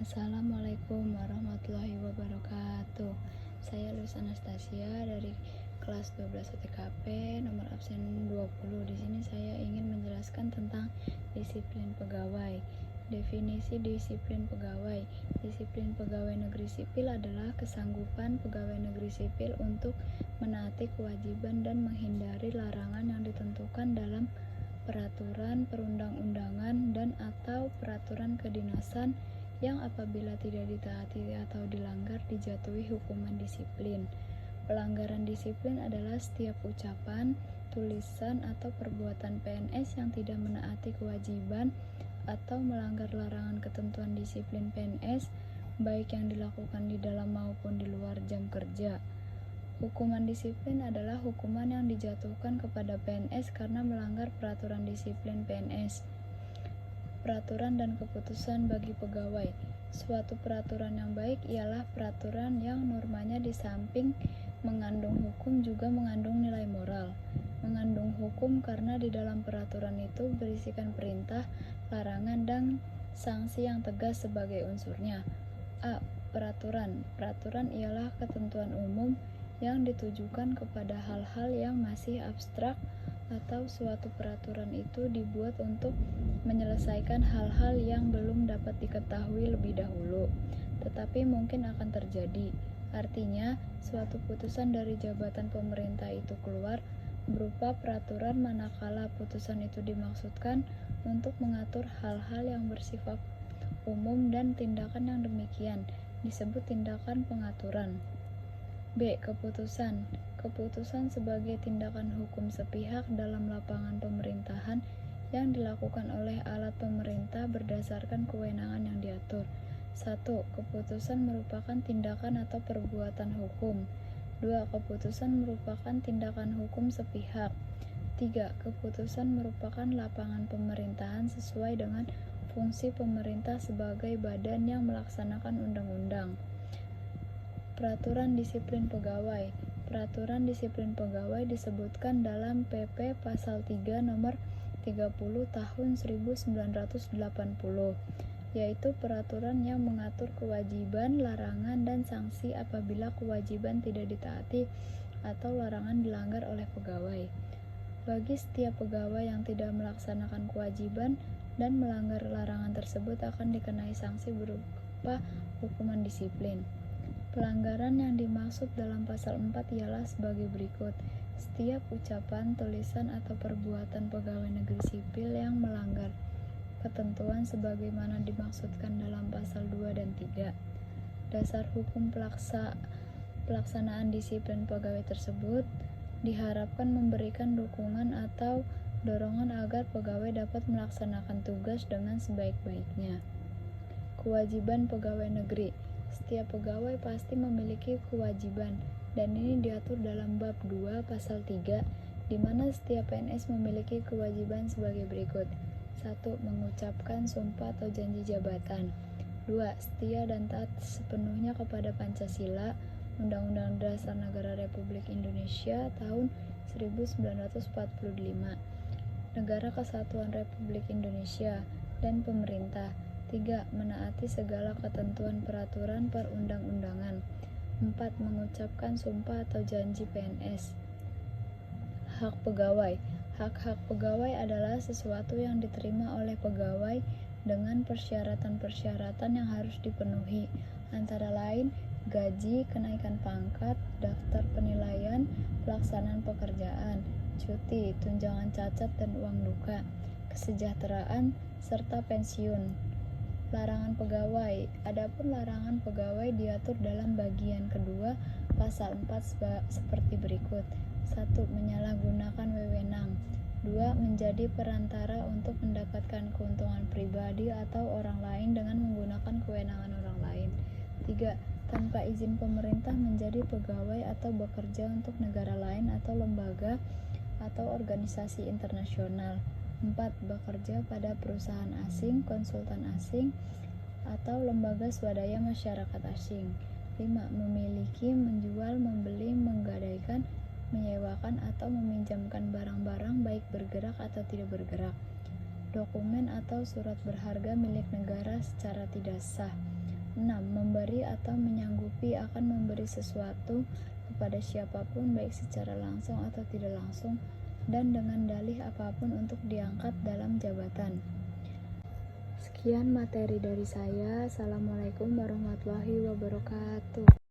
Assalamualaikum warahmatullahi wabarakatuh. Saya Luis Anastasia dari kelas 12 TKP, nomor absen 20. Di sini saya ingin menjelaskan tentang disiplin pegawai. Definisi disiplin pegawai. Disiplin pegawai negeri sipil adalah kesanggupan pegawai negeri sipil untuk menaati kewajiban dan menghindari larangan yang ditentukan dalam peraturan perundang-undangan dan atau peraturan kedinasan yang apabila tidak ditaati atau dilanggar dijatuhi hukuman disiplin. Pelanggaran disiplin adalah setiap ucapan, tulisan, atau perbuatan PNS yang tidak menaati kewajiban atau melanggar larangan ketentuan disiplin PNS, baik yang dilakukan di dalam maupun di luar jam kerja. Hukuman disiplin adalah hukuman yang dijatuhkan kepada PNS karena melanggar peraturan disiplin PNS. Peraturan dan keputusan bagi pegawai. Suatu peraturan yang baik ialah peraturan yang normanya di samping mengandung hukum juga mengandung nilai moral. Mengandung hukum karena di dalam peraturan itu berisikan perintah, larangan, dan sanksi yang tegas sebagai unsurnya. A. Peraturan. Peraturan ialah ketentuan umum yang ditujukan kepada hal-hal yang masih abstrak atau suatu peraturan itu dibuat untuk menyelesaikan hal-hal yang belum dapat diketahui lebih dahulu, tetapi mungkin akan terjadi. Artinya, suatu putusan dari jabatan pemerintah itu keluar berupa peraturan manakala putusan itu dimaksudkan untuk mengatur hal-hal yang bersifat umum dan tindakan yang demikian disebut tindakan pengaturan. B. Keputusan. Keputusan sebagai tindakan hukum sepihak dalam lapangan pemerintahan yang dilakukan oleh alat pemerintah berdasarkan kewenangan yang diatur. 1. Keputusan merupakan tindakan atau perbuatan hukum. 2. Keputusan merupakan tindakan hukum sepihak. 3. Keputusan merupakan lapangan pemerintahan sesuai dengan fungsi pemerintah sebagai badan yang melaksanakan undang-undang. Peraturan disiplin pegawai. Peraturan disiplin pegawai disebutkan dalam PP Pasal 3 Nomor 30 Tahun 1980, yaitu peraturan yang mengatur kewajiban, larangan, dan sanksi apabila kewajiban tidak ditaati atau larangan dilanggar oleh pegawai. Bagi setiap pegawai yang tidak melaksanakan kewajiban dan melanggar larangan tersebut akan dikenai sanksi berupa hukuman disiplin. Pelanggaran yang dimaksud dalam pasal 4 ialah sebagai berikut. Setiap ucapan, tulisan, atau perbuatan pegawai negeri sipil yang melanggar ketentuan sebagaimana dimaksudkan dalam pasal 2 dan 3. Dasar hukum pelaksanaan disiplin pegawai tersebut diharapkan memberikan dukungan atau dorongan agar pegawai dapat melaksanakan tugas dengan sebaik-baiknya. Kewajiban pegawai negeri. Setiap pegawai pasti memiliki kewajiban, dan ini diatur dalam bab 2 pasal 3, di mana setiap PNS memiliki kewajiban sebagai berikut. 1. Mengucapkan sumpah atau janji jabatan. 2. Setia dan taat sepenuhnya kepada Pancasila, Undang-Undang Dasar Negara Republik Indonesia tahun 1945, Negara Kesatuan Republik Indonesia, dan pemerintah. 3. Menaati segala ketentuan peraturan perundang-undangan. 4. Mengucapkan sumpah atau janji PNS. Hak pegawai. Hak-hak pegawai adalah sesuatu yang diterima oleh pegawai dengan persyaratan-persyaratan yang harus dipenuhi, antara lain gaji, kenaikan pangkat, daftar penilaian, pelaksanaan pekerjaan, cuti, tunjangan cacat dan uang luka, kesejahteraan, serta pensiun. Larangan pegawai. Adapun larangan pegawai diatur dalam bagian kedua pasal 4 seperti berikut. 1. Menyalahgunakan wewenang. 2. Menjadi perantara untuk mendapatkan keuntungan pribadi atau orang lain dengan menggunakan kewenangan orang lain. 3. Tanpa izin pemerintah menjadi pegawai atau bekerja untuk negara lain atau lembaga atau organisasi internasional. 4. Bekerja pada perusahaan asing, konsultan asing, atau lembaga swadaya masyarakat asing. 5. Memiliki, menjual, membeli, menggadaikan, menyewakan, atau meminjamkan barang-barang baik bergerak atau tidak bergerak, dokumen atau surat berharga milik negara secara tidak sah, 6. Memberi atau menyanggupi akan memberi sesuatu kepada siapapun baik secara langsung atau tidak langsung dan dengan dalih apapun untuk diangkat dalam jabatan. Sekian materi dari saya. Assalamualaikum warahmatullahi wabarakatuh.